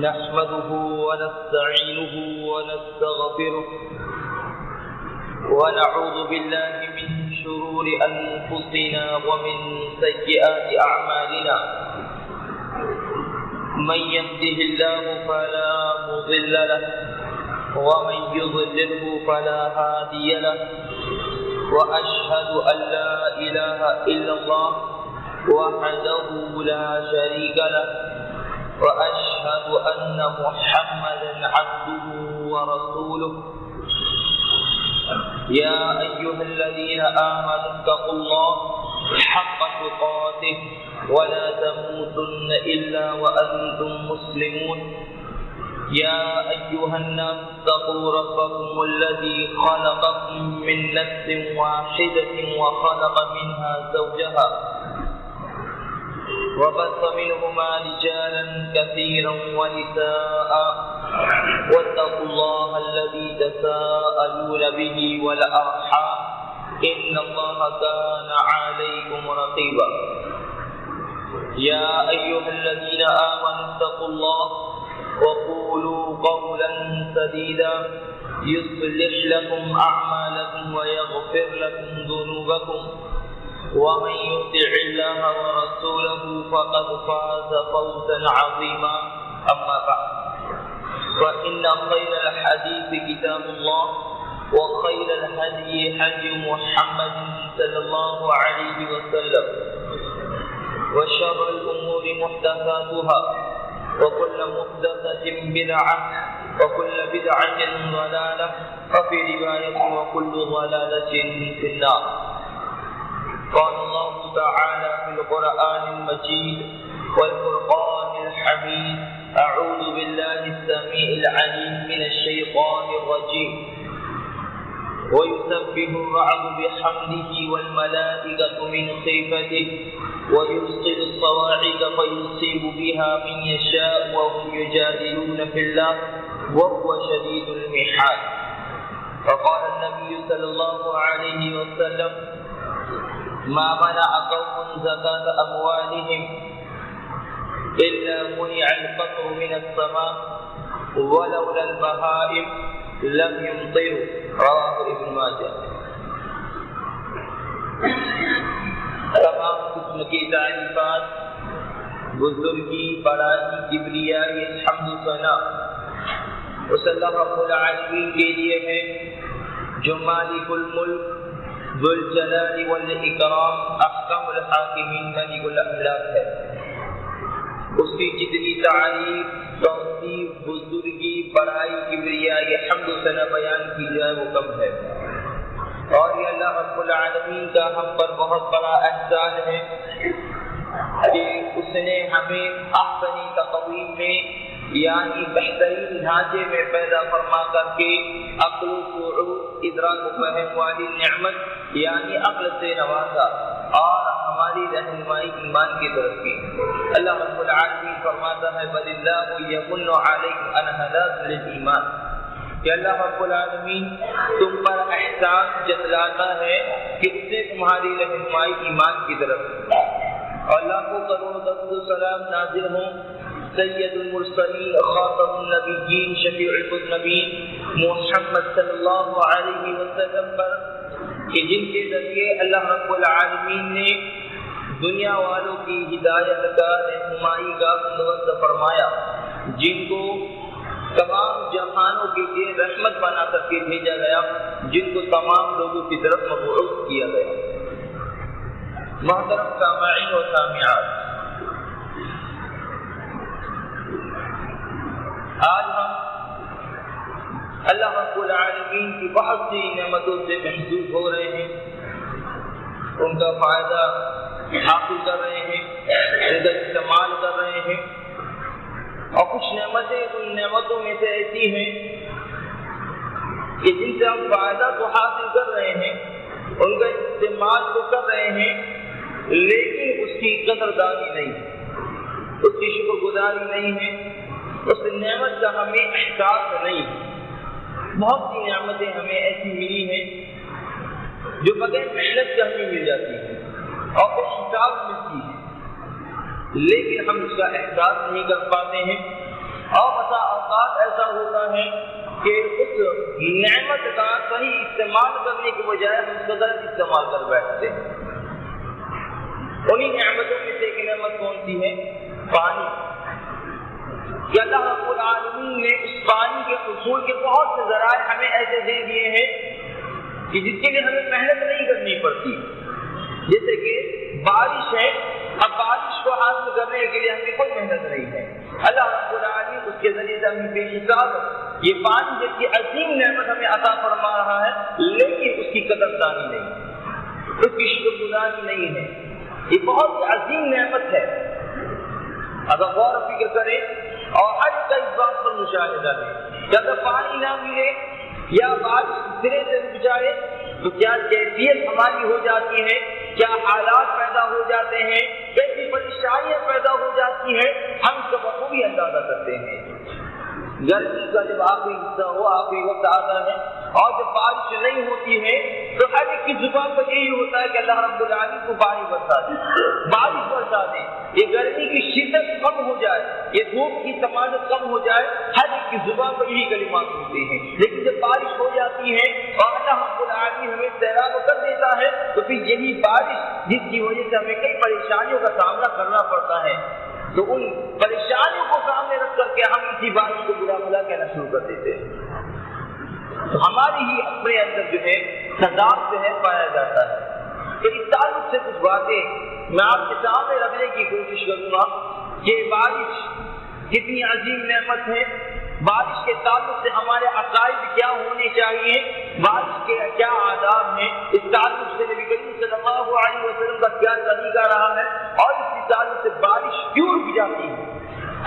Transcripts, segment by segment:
نحمده ونستعينه ونستغفره ونعوذ بالله من شرور أنفسنا ومن سيئات أعمالنا من يهده الله فلا مضل له ومن يضلله فلا هادي له وأشهد أن لا إله إلا الله وحده لا شريك له وأشهد أن محمدا عبده ورسوله يا أيها الذين آمنوا اتقوا الله حق تقاته ولا تموتن إلا وأنتم مسلمون يا أيها الناس اتقوا ربكم الذي خلقكم من نفس واحدة وخلق منها زوجها وبث منهما رجالا كثيرا ونساء واتقوا الله الذي تساءلون به والأرحام إن الله كان عليكم رقيبا يا أيها الذين آمنوا اتقوا الله وقولوا قولا سديدا يصلح لكم أعمالكم ويغفر لكم ذنوبكم ومن يطع الله ورسوله فقد فاز فوزا عظيما أما بعد فإن خير الحديث كتاب الله وخير الهدي هدي محمد صلى الله عليه وسلم وشر الأمور محدثاتها وكل محدثة بدعة وكل بدعة ضلالة وفي رواية وكل ضلالة في النار. قال الله تعالى في القرآن المجيد والفرقان الحميد أعوذ بالله السميع العليم من الشيطان الرجيم ويسبح الرعد بحمده والملائكة من خيفته ويرسل الصواعق فيصيب بها من يشاء وهم يجادلون في الله وهو شديد المحال. فقال النبي صلى الله عليه وسلم ما منع قوم زكاة أموالهم إلا منع القطر من السماء ولولا البهائم لم يمطروا. رواه ابن ماجہ. تمام قسم کی تعریفات بزرگی بڑائی کبریائی حمد و ثنا اس اللہ رب العالمین کے لیے ہے جو مالک الملک ذو الجلال والاکرام احکم الحاکمین ملک الاملاک ہے. اس کی جتنی تعریف توصیف بزرگی بڑائی کبریائی حمد و ثنا بیان کی جائے وہ کم ہے. اور یہ اللہ رب العالمین کا ہم پر بہت بڑا احسان ہے کہ اس نے ہمیں احسنی تقویم میں یعنی بہترین ڈھانچے میں پیدا فرما کر کے عقل و شعور ادراک و فہم والی نعمت یعنی عقل سے نوازا اور ہماری رہنمائی ایمان کی طرف کی. اللہ رب العالمین فرماتا ہے بل اللہ یمن علیکم ان ہداکم للایمان کہ اللہ رب العالمین تم پر احسان جتلاتا ہے کہ اس سے تمہاری رہنمائی ایمان کی طرف. اور لاکھوں کروڑ درود و سلام نازل ہوں سید المرسلین خاتم النبیین شفیع المذنبین محمد صلی اللہ علیہ وسلم پر کہ جن کے ذریعے اللہ رب العالمین نے دنیا والوں کی ہدایت کا رہنمائی کا بندوبست فرمایا، جن کو تمام جہانوں کے لیے رحمت بنا کر کے بھیجا گیا، جن کو تمام لوگوں کی طرف مبعوث کیا گیا. محترم سامعین و سامعات، آج ہم اللہ رب العالمین کی بہت سی نعمتوں سے محظوظ ہو رہے ہیں، ان کا فائدہ حاصل کر رہے ہیں، ان کا استعمال کر رہے ہیں. اور کچھ نعمتیں ان نعمتوں میں سے ایسی ہیں کہ جن سے ہم فائدہ تو حاصل کر رہے ہیں، ان کا استعمال تو کر رہے ہیں، لیکن اس کی قدردانی نہیں، اس کی شکر گزاری نہیں ہے، اس نعمت کا ہمیں احساس نہیں. بہت سی نعمتیں ہمیں ایسی ملی ہیں جو بغیر محنت کے ہمیں مل جاتی ہیں اور بے حساب ملتی ہے، لیکن ہم اس کا احساس نہیں کر پاتے ہیں اور بسا اوقات ایسا ہوتا ہے کہ اس نعمت کا صحیح استعمال کرنے کے بجائے ہم اس کا غلط استعمال کر بیٹھتے ہیں۔ انہی نعمتوں میں سے ایک نعمت کون سی ہے؟ پانی۔ کہ اللہ رب العالمین نے اس پانی کے حصول کے بہت سے ذرائع ہمیں ایسے دے دیے ہیں کہ جس کے لیے ہمیں محنت نہیں کرنی پڑتی۔ جیسے کہ بارش ہے، اب بارش کو حاصل کرنے کے لیے ہمیں کوئی محنت نہیں ہے، اللہ رب العالمین اس کے ذریعے سے ہمیں بے حساب یہ پانی جیسی عظیم نعمت ہمیں عطا فرما رہا ہے، لیکن اس کی قدردانی نہیں، اس کی شکر گزاری نہیں ہے۔ یہ بہت عظیم نعمت ہے، اگر غور و فکر کریں اور ہر ایک کا اس بات پر مشاہدہ ہے کہ اگر پانی نہ ملے یا بارش سرے سے رک جائے تو کیا کیفیت ہماری ہو جاتی ہے، کیا حالات پیدا ہو جاتے ہیں، کیسی پریشانیاں پیدا ہو جاتی ہیں، ہم سب بخوبی اندازہ کرتے ہیں۔ گرمی کا جب آخری حصہ ہو، آخری وقت آتا ہے اور جب بارش نہیں ہوتی ہے تو ہر ایک کی زبان پر یہی ہوتا ہے کہ اللہ رب العالمین کو پانی برسا دے، بارش برسا دے، یہ گرمی کی شدت کم ہو جائے، یہ دھوپ کی سماجت کم ہو جائے، ہر ایک کی زبان پر یہی کلمات ہوتے ہیں۔ لیکن جب بارش ہو جاتی ہے اور اللہ رب العالمین ہمیں سیراب کر دیتا ہے تو پھر یہی بارش جس کی وجہ سے ہمیں کئی پریشانیوں کا سامنا کرنا پڑتا ہے، تو ان پریشانیوں کو سامنے رکھ کر کے ہم اسی بارش کو برا بھلا کہنا شروع کر دیتے ہیں۔ تو ہماری ہی اپنے اندر جو ہے تضاد جو ہے پایا جاتا ہے۔ تو اس تعلق سے کچھ باتیں میں آپ کے سامنے رکھنے کی کوشش کروں گا کہ بارش کتنی عظیم نعمت ہے، بارش کے تعلق سے ہمارے عقائد کیا ہونے چاہیے، بارش کے کیا آداب ہیں، اس تعلق سے نبی کریم صلی اللہ علیہ وسلم کا کیا طریقہ رہا ہے، اور اس تعلق سے بارش کیوں رک جاتی ہے،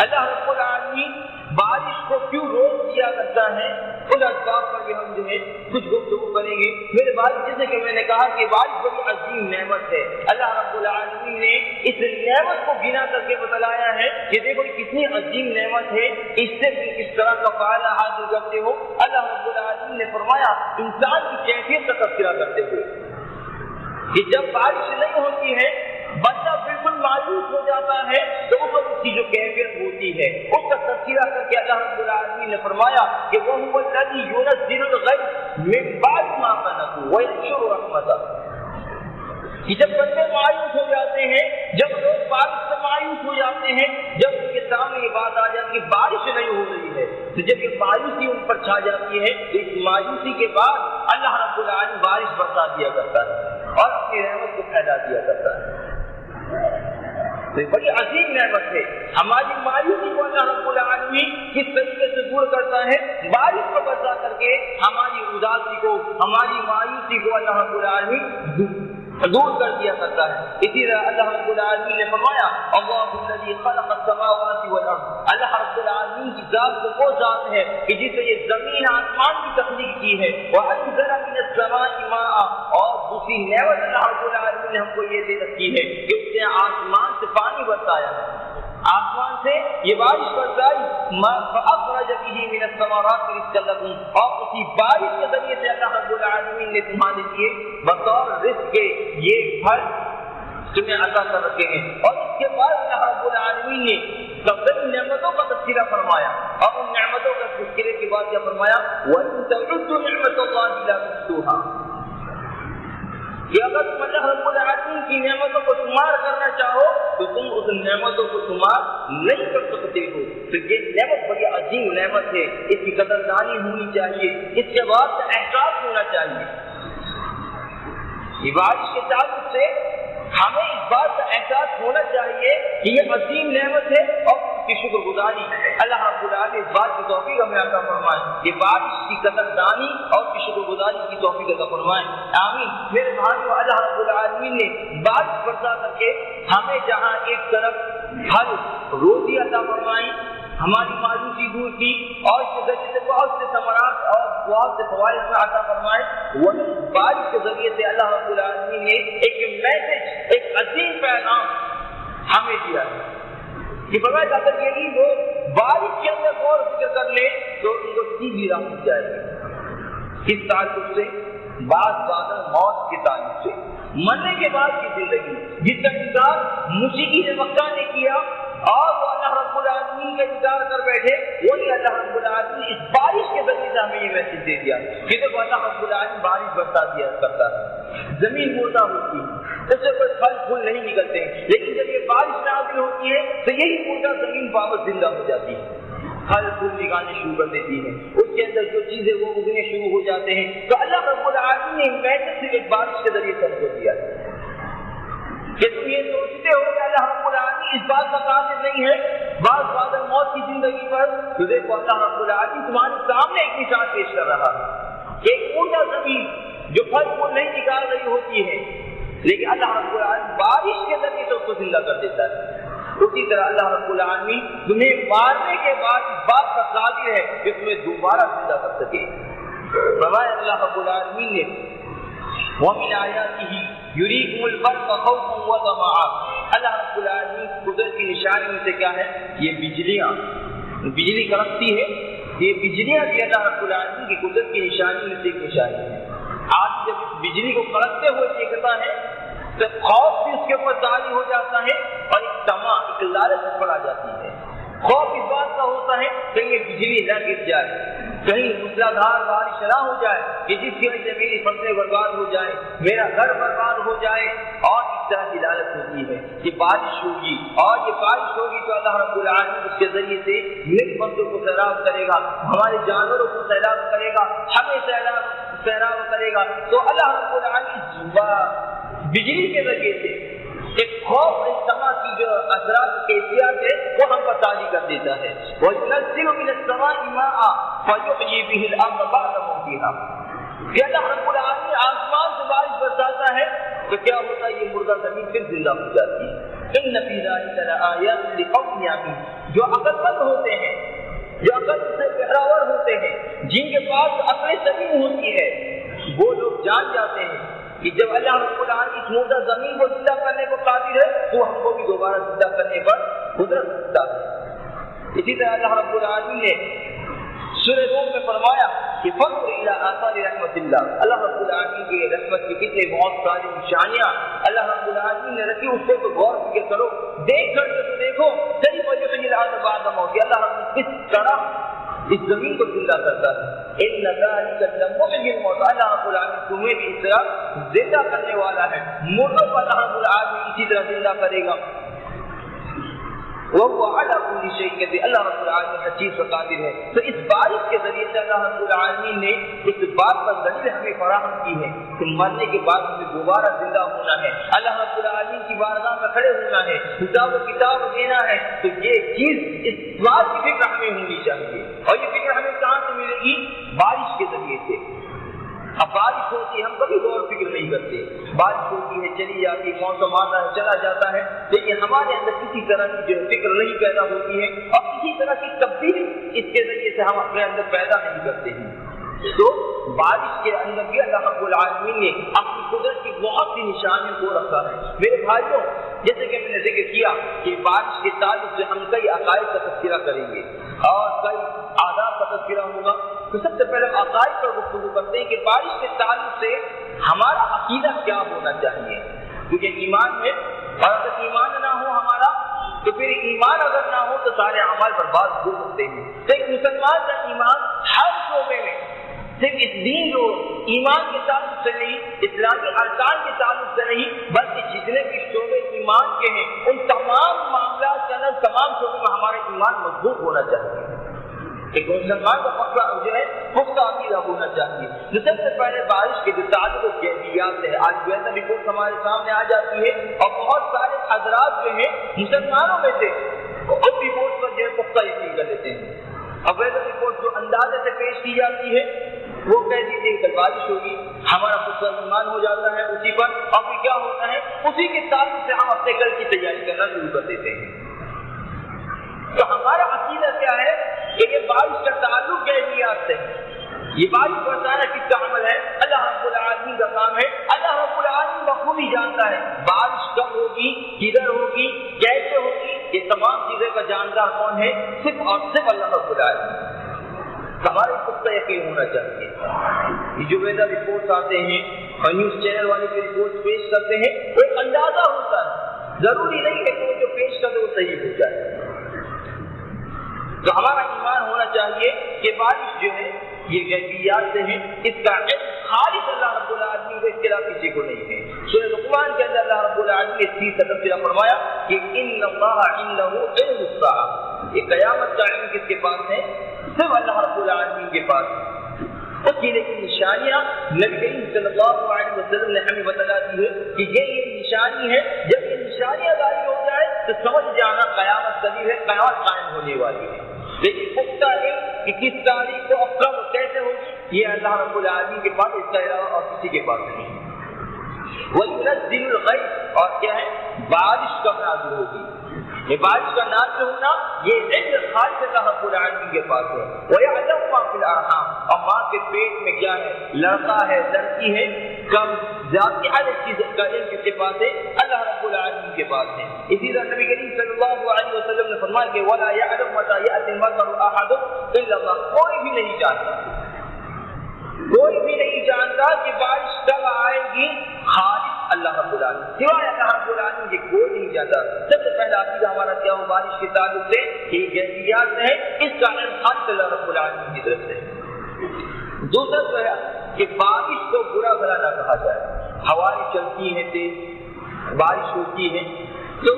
اللہ رب العالمین بارش کو کیوں روک دیا کرتا ہے، ان اسباب پر بھی ہم جو ہے کچھ گفتگو کریں گے۔ میرے بھائی، جیسے کہ میں نے کہا کہ بارش بڑی عظیم نعمت ہے، اللہ رب العالمین نے اس نعمت کو گنا کر کے بتلایا ہے کہ دیکھو کتنی عظیم نعمت ہے، اس سے تم کس طرح کا فائدہ حاصل کرتے ہو۔ اللہ رب العالمین نے فرمایا انسان کی کیفیت کا تذکرہ کرتے ہوئے کہ جب بارش نہیں ہوتی ہے بندہ بالکل مایوس ہو جاتا ہے، تو اس وقت اس کی جو کیفیت ہوتی ہے اس کا تذکرہ کر کے اللہ رب العالمین نے فرمایا کہ وَهُوَ الَّذِي يُنَزِّلُ الْغَيْثَ مِن بَعْدِ مَا قَنَطُوا وَيَنشُرُ رَحْمَتَهُ، کہ جب بندے مایوس ہو جاتے ہیں، جب لوگ بارش سے مایوس ہو جاتے ہیں، جب ان کے سامنے یہ بات آ جاتی ہے کہ بارش نہیں ہو رہی ہے، تو جب یہ مایوسی ان پر چھا جاتی ہے تو اس مایوسی کے بعد اللہ رب العالمین بارش برسا دیا کرتا ہے اور اپنی رحمت کو پھیلا دیا کرتا ہے۔ تو یہ بڑی عظیم نعمت ہے، ہماری مایوسی کو اللہ رب العالمین کس طریقے سے دور کرتا ہے، بارش کو برسا کر کے ہماری اداسی کو، ہماری مایوسی کو اللہ رب العالمین دور کر دیا کرتا ہے۔ اسی طرح اللہ رب العالمین نے فرمایا اللہ الذی خلق السماوات والارض، اللہ رب العالمین کی ذات تو وہ ذات ہے کہ جس نے یہ زمین آسمان کی تخلیق کی ہے، وانزل من السماء ماء، اور دوسری نعمت اللہ رب العالمین نے ہم کو یہ دے رکھی ہے کہ اس نے آسمان سے پانی برسایا ہے، آسمان سے یہ بارش برسائی، فاخرج به من الثمرات رزقا لكم، اور اسی بارش کے ذریعے سے اللہ رب العالمین نے تمہارے لیے بطور رزق کے یہ پھل تمہیں عطا کر رکھے ہیں۔ اور اس کے بعد اللہ رب العالمین نے سب نعمتوں کا تذکرہ فرمایا، اور ان نعمتوں کا تذکرے کے بعد کیا فرمایا، وَإِن تَعُدُّوا نِعْمَتَ اللَّهِ لَا تُحْصُوهَا، کہ اگر تم اللہ رب العالمین کی نعمتوں کو شمار کرنا چاہو تو تم اس نعمتوں کو شمار نہیں کر سکتے ہو۔ تو یہ نعمت بڑی عظیم نعمت ہے، اس کی قدردانی ہونی چاہیے، اس کے بعد احساس ہونا چاہیے۔ یہ بارش کے تعلق سے ہمیں اس بات کا احساس ہونا چاہیے کہ یہ عظیم نعمت ہے اور اس کی شکر گزاری اللہ رب العالمین اس بات کی توفیق ہمیں عطا فرمائے کہ بارش کی قدردانی اور اس کی شکر گزاری کی توفیق عطا فرمائے، آمین۔ میرے بھائیو، اللہ رب العالمین نے بارش برسا کر کے ہمیں جہاں ایک طرف پھل روزی عطا فرمائی، ہماری مایوسی دور کی، اور اس کے ذریعے سے بہت سے ثمرات اور بہت سے فوائد میں عطا فرمائے، وہی بارش کے ذریعے سے اللہ رب العالمین نے ایک میسج، ایک عظیم پیغام ہمیں دیا ہے کہ فرمایا اگر یہی لوگ بارش کے اندر غور و فکر کر لیں تو ان کو سیدھی راہ مل جائے گی۔ کس تعلق سے؟ بعض موت کے تعلق سے، مرنے کے بعد کی زندگی، جس کا انکار مشرکین مکہ نے کیا اور وہ اللہ رب العالمین کا انکار کر بیٹھے، وہی اللہ رب العالمین اس بارش کے ذریعے سے ہمیں یہ میسج دے دیا کہ دیکھو اللہ رب العالمین بارش برسا دیا کرتا ہے، زمین مردہ ہوتی ہے، اس سے کوئی پھل پھول نہیں نکلتے ہیں، لیکن جب یہ بارش نازل ہوتی ہے تو یہی مردہ زمین واپس زندہ ہو جاتی ہے، پھل پھول نکالنے شروع کر دیتی ہے، اس کے اندر جو چیزیں وہ اگنے شروع ہو جاتے ہیں۔ تو اللہ رب العالمین نے میسج صرف ایک بارش کے ذریعے سے ہم کو دیا کہ تم یہ سوچتے ہو کہ اللہ رب العالمین اس بات کا قادر نہیں ہے بعض بادل موت کی زندگی پر، تو دیکھو اللہ رب العالمین تمہارے سامنے ایک مثال پیش کر رہا ہے کہ ایک مردہ زمین جو پھل پھول نہیں نکال رہی ہوتی ہے، لیکن اللہ رب العالمین بارش کے ذریعے سے اس کو زندہ کر دیتا ہے۔ اسی طرح اللہ رب العالمین تمہیں مارنے کے بعد اس بات کا قادر ہے کہ تمہیں دوبارہ زندہ کر سکے۔ فرمایا اللہ رب العالمین نے وَمِنْ آيَاتِهِ يُرِيكُمُ الْبَرْقَ خَوْفًا وَطَمَعًا، اللہ رب العالمین قدرت کی نشانی میں سے کیا ہے؟ یہ بجلی کڑکتی ہے، یہ بجلیاں بھی اللہ رب العالمین کی قدرت کی نشانی میں سے ایک نشانی ہے۔ آج جب اس بجلی کو کڑکتے ہوئے دیکھتا ہے تو خوف بھی اس کے اوپر طاری ہو جاتا ہے اور ایک طمع، ایک لالچ پڑ جاتی ہے۔ خوف اس بات کا ہوتا ہے کہ یہ بجلی نہ گر جائے، کہیں موسلادھار بارش نہ ہو جائے کہ جس کی وجہ سے میری فصلیں برباد ہو جائیں، میرا گھر برباد ہو جائے، اور اس طرح کی لالچ ہوتی ہے کہ بارش ہوگی، اور یہ بارش ہوگی تو اللہ رب العالمین اس کے ذریعے سے نیک بندوں کو سیراب کرے گا، ہمارے جانوروں کو سیراب کرے گا، ہمیں سیراب کرے گا۔ تو اللہ رب العالمین بجلی کے ذریعے سے ایک خوف اجتماع کی جو اثرات کیفیات ہے وہ ہم پر طاری کر دیتا ہے۔ وَيُنَزِّلُ مِنَ السَّمَاءِ مَاءً فَيُحْيِي بِهِ الْأَرْضَ بَعْدَ مَوْتِهَا، کہ اللہ رب العالمین آسمان سے بارش برساتا ہے تو کیا ہوتا ہے؟ یہ مردہ زمین پھر زندہ ہو جاتی ہے۔ إِنَّ فِي ذَلِكَ لَآيَاتٍ لِقَوْمٍ يَعْقِلُونَ، جو عقل مند ہوتے ہیں، جو عقل سے بہراور ہوتے ہیں، جن کے پاس عقل سلیم ہوتی ہے، وہ لوگ جان جاتے ہیں کہ جب اللہ رب العالمین اس مردہ زمین کو زندہ کرنے کو قادر ہے تو ہم کو بھی دوبارہ زندہ کرنے پر قدرت رکھتا ہے۔ اسی طرح اللہ رب العالمین نے سورہ روم میں فرمایا کہ فَانظُرْ إِلَىٰ آثَارِ رَحْمَتِ اللَّهِ، اللہ رب العالمین کی رحمت کی کتنے بہت ساری نشانیاں اللہ رب العالمین نے رکھی، اس کو تو غور فکر کرو، دیکھ کر کے تو دیکھو، کیف یحیی الارض بعد موتہا، اللہ رب کس طرح اس زمین کو زندہ کرتا ہے۔ ان ذلک لمحیی الموتى، اللہ رب العالمین تمہیں بھی اس طرح زندہ کرنے والا ہے، مردوں کو اللہ رب العالمین اسی طرح زندہ کرے گا۔ وَهُوَ عَلَىٰ كُلِّ شَيْءٍ قَدِيرٌ، اللہ رب العالمین ہر چیز پر قادر ہے۔ تو اس بارش کے ذریعے سے اللہ رب العالمین نے اس بات پر دلیل ہمیں فراہم کی ہے کہ مرنے کے بعد ہمیں دوبارہ زندہ ہونا ہے، اللہ رب العالمین کی بارگاہ میں کھڑے ہونا ہے، حساب و کتاب دینا ہے۔ تو یہ چیز، اس بات کی فکر ہمیں ہونی چاہیے، اور یہ فکر ہمیں کہاں سے ملے گی؟ بارش کے ذریعے سے۔ اب بارش ہوتی ہے، ہم کبھی غور فکر نہیں کرتے، بارش ہوتی ہے چلی جاتی ہے، موسم آتا ہے چلا جاتا ہے، لیکن ہمارے اندر کسی طرح کی جو فکر نہیں پیدا ہوتی ہے، اور کسی طرح کی تبدیلی اس کے ذریعے سے ہم اپنے اندر پیدا نہیں کرتے ہیں۔ تو بارش کے اندر بھی اللہ رب العالمین نے اپنی قدرت کی بہت سی نشانیوں کو رکھا ہے۔ میرے بھائیوں، جیسے کہ میں نے ذکر کیا کہ بارش کے تعلق سے ہم کئی عقائد کا تذکرہ کریں گے اور کئی آداب کا تذکرہ ہوگا، تو سب سے پہلے عقائد پر گفتگو کرتے ہیں کہ بارش کے تعلق سے ہمارا عقیدہ کیا ہونا چاہیے، کیونکہ ایمان ہے، اور اگر ایمان نہ ہو ہمارا تو پھر ایمان اگر نہ ہو تو سارے اعمال برباد ہو سکتے ہیں۔ تو ایک مسلمان کا ایمان ہر شعبے میں، صرف اس دین جو ایمان کے تعلق سے نہیں، اسلامی ارکان کے تعلق سے نہیں، بلکہ جتنے بھی شعبے ایمان کے ہیں ان تمام معاملات کے اندر، تمام شعبوں میں ہمارا ایمان مضبوط ہونا چاہیے، ایک مسلمان کا پکا جو ہے پختہ عقیدہ ہونا چاہیے۔ جو سب سے پہلے بارش کے جو تعلق کیفیات ہے، آج ویدر رپورٹ ہمارے سامنے آ جاتی ہے، اور بہت سارے حضرات جو ہیں مسلمانوں میں سے ان رپورٹ پر جو ہے پختہ یقین کر لیتے ہیں۔ اب ویدر رپورٹ جو اندازے سے پیش کی جاتی ہے وہ کہہ دیتے ہیں کل بارش ہوگی، ہمارا پختہ ایمان ہو جاتا ہے اسی پر، اور پھر کیا ہوتا ہے اسی کے تعلق سے ہم اپنے کل کی تیاری کرنا شروع کر دیتے ہیں۔ تو ہمارا عقیدہ کیا ہے کہ یہ بارش کا تعلق کیفیات سے، یہ بارش برسانا کس کا عمل ہے؟ اللہ رب العالمین کا کام ہے۔ اللہ رب العالمین بخوبی جانتا ہے بارش کب ہوگی، کدھر ہوگی، کیسے ہوگی، یہ تمام چیزیں کا جانکار کون ہے؟ صرف اور صرف اللہ رب العالمین۔ ہمارے پختہ یقین ہونا چاہیے۔ یہ جو ویدر رپورٹس آتے ہیں اور نیوز چینل والے جو رپورٹ پیش کرتے ہیں وہ ایک اندازہ ہوتا ہے، ضروری نہیں ہے کہ وہ جو پیش کر دے وہ صحیح ہو جائے. تو ہمارا ایمان ہونا چاہیے کہ بارش جو ہے یہ غیبیات سے ہے، اس کا علم خالص اللہ رب العالمین کو، اس کے علاوہ کسی کو نہیں ہے. سورہ لقمان کے اندر اللہ رب العالمین نے اس چیز کا تذکرہ فرمایا کہ ان اللہ عنہ علم الساعہ، یہ قیامت کا علم کس کے پاس ہے؟ صرف اللہ رب العالمین کے پاس ہے. اس کی لیکن نشانیاں نبی کریم صلی اللہ علیہ وسلم نے ہمیں بتا دی ہے کہ یہ نشانی ہے. جب یہ نشانیاں ظاہر ہو جائے تو سمجھ جانا قیامت قریب ہے، قیامت قائم ہونے والی ہے. لیکن پختہ علم کہ کس تاریخ کو اب کب کیسے ہوگی یہ اللہ رب العالمین کے پاس، اس کا علاوہ اور کسی کے پاس نہیں. وَيُنَزِّلُ الْغَيْثَ، اور کیا ہے؟ بارش کب نازل ہوگی. یہ بارش کا نازل ہونا یہ علم خالص اللہ رب العالمین کے پاس ہے. وَيَعْلَمُ مَا فِي الْأَرْحَامِ، اور ماں کے پیٹ میں کیا ہے، لڑکا ہے لڑکی ہے، کب ذاتی ہر چیز کا علم کس کے پاس ہے؟ اللہ رب العالمین کے پاس ہے. اسی طرح نبی کریم صلی اللہ علیہ وسلم نے فرمایا کہ وَلَا يَعْلَمُ مَتَىٰ يَأْتِي الْمَطَرُ أَحَدٌ إِلَّا اللَّهُ، کوئی بھی نہیں جانتا، کوئی بھی نہیں جانتا کہ بارش کب آئے گی، خالص اللہ رب العالمین، سوائے اللہ رب العالمین کے کوئی نہیں جانتا. سب سے پہلا عقیدہ ہمارا کیا ہو بارش کے تعلق سے کہ غیبیات ہے، اس کا علم خالص اللہ رب العالمین کی طرف سے. دوسرا جو ہے کہ بارش کو برا بھلا نہ کہا جائے. ہوائیں چلتی ہیں، تیز بارش ہوتی ہے، تو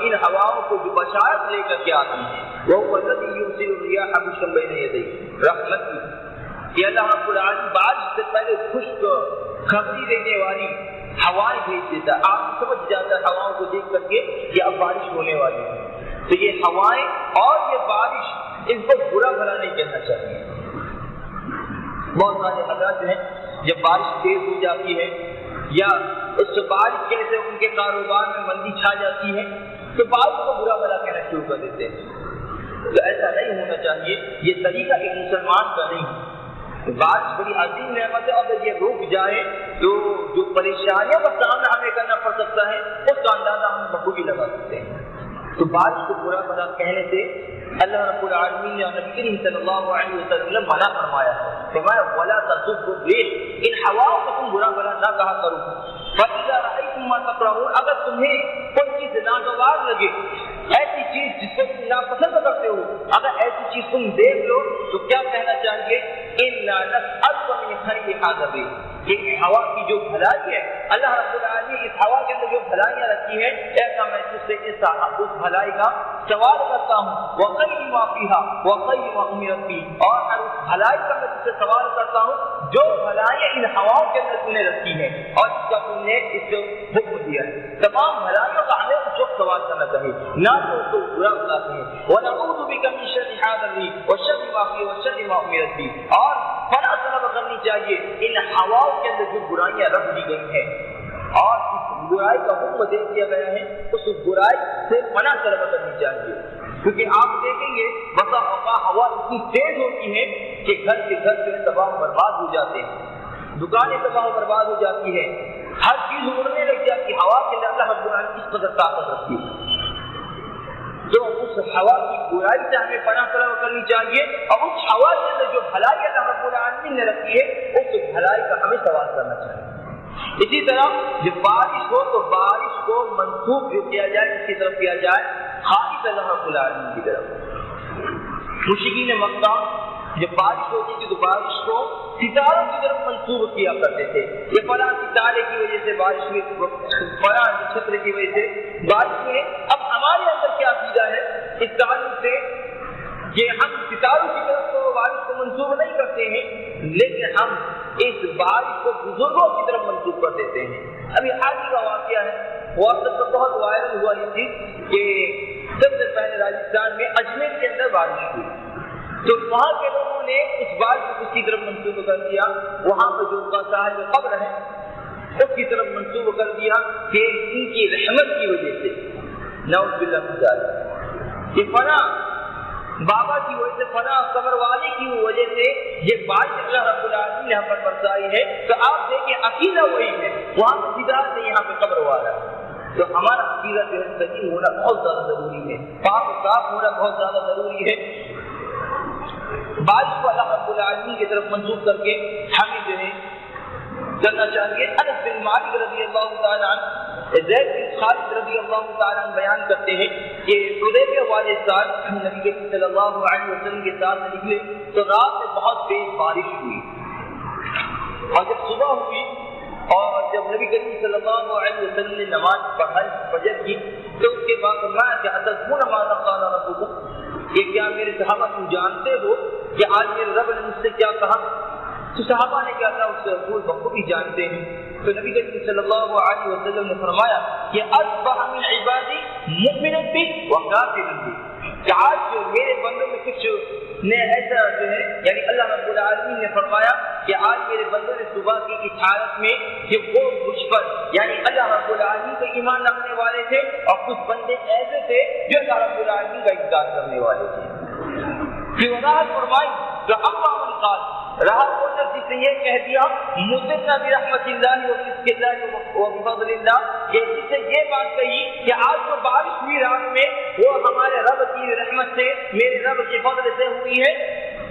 ان ہواؤں کو جو بشارت لے کر کے آتی ہیں وہ الذی یرسل الرياح بشرا بین یدی رحمتہ، کہ اللہ رب العالمین بارش سے پہلے خشک خبری دینے والی ہوائیں بھیج دیتا ہے. آپ سمجھ جاتا ہے ہواؤں کو دیکھ کر کے کہ اب بارش ہونے والی ہے. تو یہ ہوائیں اور یہ بارش، ان کو برا بھلا نہیں کہنا چاہیے. بہت سارے حضرات جو ہیں جب بارش تیز ہو جاتی ہے یا اس سے بارش کیسے ان کے کاروبار میں مندی چھا جاتی ہے تو بارش کو برا بھلا کہنا شروع کر دیتے ہیں. تو ایسا نہیں ہونا چاہیے، یہ طریقہ ایک مسلمان کا نہیں ہے. بارش بڑی عظیم نعمت ہے، اور اگر یہ رک جائے تو جو پریشانیوں کا سامنا ہمیں کرنا پڑ سکتا ہے اس کا اندازہ ہم بخوبی لگا سکتے ہیں. تو بارش کو برا بھلا کہنے سے اللہ رب العالمین اور نبی کریم صلی اللہ علیہ وسلم نے منع فرمایا ہے. فرمایا وَلَا تَسُبُّوا الرِّيحَ، ان ہواؤں کو تم برا بھلا نہ کہا کرو. فَإِذَا رَأَيْتُم مَّا تَكْرَهُونَ، اگر تمہیں کوئی چیز ناگوار لگے، ایسی چیز جس کو تم ناپسند کرتے ہو، اگر ایسی چیز تم دیکھ لو تو کیا کہنا چاہیے؟ إِنَّا نَسْأَلُكَ مِنْ خَيْرِ هَٰذَا الْبَيْتِ، یہ ہوا کی جو بھلائی ہے، اللہ رب العالمین اس ہوا کے اندر جو بھلائیاں رکھی ہیں، ایسا میں تجھ سے اس بھلائی کا سوال کرتا ہوں. وَخَيْرِ مَا فِيهَا وَخَيْرِ مَا أُمِرَتْ بِهِ، اور اس بھلائی کا میں تجھ سے سوال کرتا ہوں جو بھلائیاں ان ہواؤں کے اندر تم نے رکھی ہیں اور جس کا تم نے اس کو حکم دیا ہے. تمام بھلائیوں کا ہمیں اس وقت سوال کرنا چاہیے، نہ تو اس کو برا بھلا کہیں. وَنَعُوذُ بِكَ مِن شَرِّ هَٰذَا الرِّيحِ وَشَرِّ مَا فِيهِ وَشَرِّ مَا أُمِرَتْ بِهِ، اور پناہ طلب کرنی چاہیے ان ہواؤں کے اندر جو برائیاں رکھ دی گئی ہیں اور اس برائی کا حکم دے دیا گیا ہے، اس برائی سے پناہ طلب کرنی چاہیے. کیونکہ آپ دیکھیں گے بسا اوقات ہوا اتنی تیز ہوتی ہے کہ گھر کے گھر جو ہے تباہ و برباد ہو جاتے ہیں، دکانیں تباہ و برباد ہو جاتی ہیں، ہر چیز اڑنے لگ جاتی ہے. ہوا کے اندر اللہ رب العالمین کس قدر طاقت رکھتی ہے. تو اس ہوا کی برائی سے ہمیں پناہ طلب کرنی چاہیے، اور اس ہوا کے اندر جو بھلائی اللہ رب العالمین نے رکھی ہے اس بھلائی کا ہمیں سوال کرنا چاہیے. اسی طرح جب بارش ہو تو بارش کو منسوخ جو کیا جائے اس کی طرف کیا جائے خالص اللہ رب العالمین کی طرف. مشرکین مکہ جب بارش ہوتی تھی تو بارش کو ستاروں کی طرف منسوخ کیا کرتے تھے. یہ فلاں ستارے کی وجہ سے بارش ہوئی، فلاں چھتر کی وجہ سے بارش ہوئی. اب ہمارے اندر کیا عقیدہ ہے اس تعلق سے کہ ہم ستاروں کی طرف تو بارش کو منسوخ نہیں کرتے ہیں، لیکن ہم اس بارش کو بزرگوں کی طرف منسوخ کر دیتے ہیں. ابھی حال ہی کا واقعہ ہے، واٹس ایپ پر بہت وائرل ہوا یہ چیز کہ سب سے پہلے راجستھان میں اجمیر کے اندر بارش ہوئی تو وہاں کے لوگوں نے اس بارش کو اس کی طرف منسوخ کر دیا، وہاں پہ جو صاحب قبر ہے اس کی طرف منسوخ کر دیا کہ ان کی رحمت کی وجہ سے نعوذ باللہ من ذالک، یہ فلاں بابا کی وجہ سے، فلاں قبر والے کی وجہ سے یہ بارش اللہ رب العالمین نے ہم پر برسائی ہے. تو آپ دیکھیں عقیدہ وہی ہے، وہاں پہ سدھار سے یہاں پہ قبر والا ہے. تو ہمارا عقیدہ جو ہے سچی ہونا بہت زیادہ ضروری ہے، پاک و صاف ہونا بہت زیادہ ضروری ہے. بارش کو اللہ رب العالمین کی طرف منسوخ کر کے ہمیں جو ہے کرنا چاہیے. انس بن مالک رضی اللہ تعالیٰ عنہ، زید بن خالد رضی اللہ تعالیٰ عنہ بیان کرتے ہیں کہ حدیبیہ والے سال نبی کریم صلی اللہ علیہ وسلم کے ساتھ نکلے تو رات میں بہت تیز بارش ہوئی، اور جب صبح ہوئی اور جب نبی کریم صلی اللہ علیہ وسلم نے نماز پڑھائی فجر کی تو اس کے بعد فرمایا کہ اتدرون ماذا قال ربکم، کہ کیا میرے صحابہ تم جانتے ہو کہ آج میرے رب نے مجھ سے کیا کہا؟ تو صحابہ نے کیا کہا؟ اس سے رسول بخوبی جانتے ہیں۔ تو نبی کریم صلی اللہ علیہ وسلم نے فرمایا کہ اصبح من عبادی مؤمن بی وکافر بی، کہ آج جو میرے بندوں میں کچھ نے ایسا جو ہے، یعنی اللہ رب العالمین نے فرمایا کہ آج میرے بندوں نے صبح کی اس حالت میں کہ وہ مجھ پر یعنی اللہ رب العالمین پہ ایمان رکھنے والے تھے، اور کچھ بندے ایسے تھے جو اللہ رب العالمین کا انکار کرنے والے تھے۔ پھر وضاحت فرمائی کہ اما من قال، رہا وہ شخص جس نے یہ کہہ دیا مصرنا برحمت اللہ وبرزق اللہ وبفضل اللہ، کہ جس نے یہ بات کہی کہ آج جو بارش ہوئی رات میں وہ ہمارے رب کی رحمت سے، میرے رب کے فضل سے ہوئی ہے،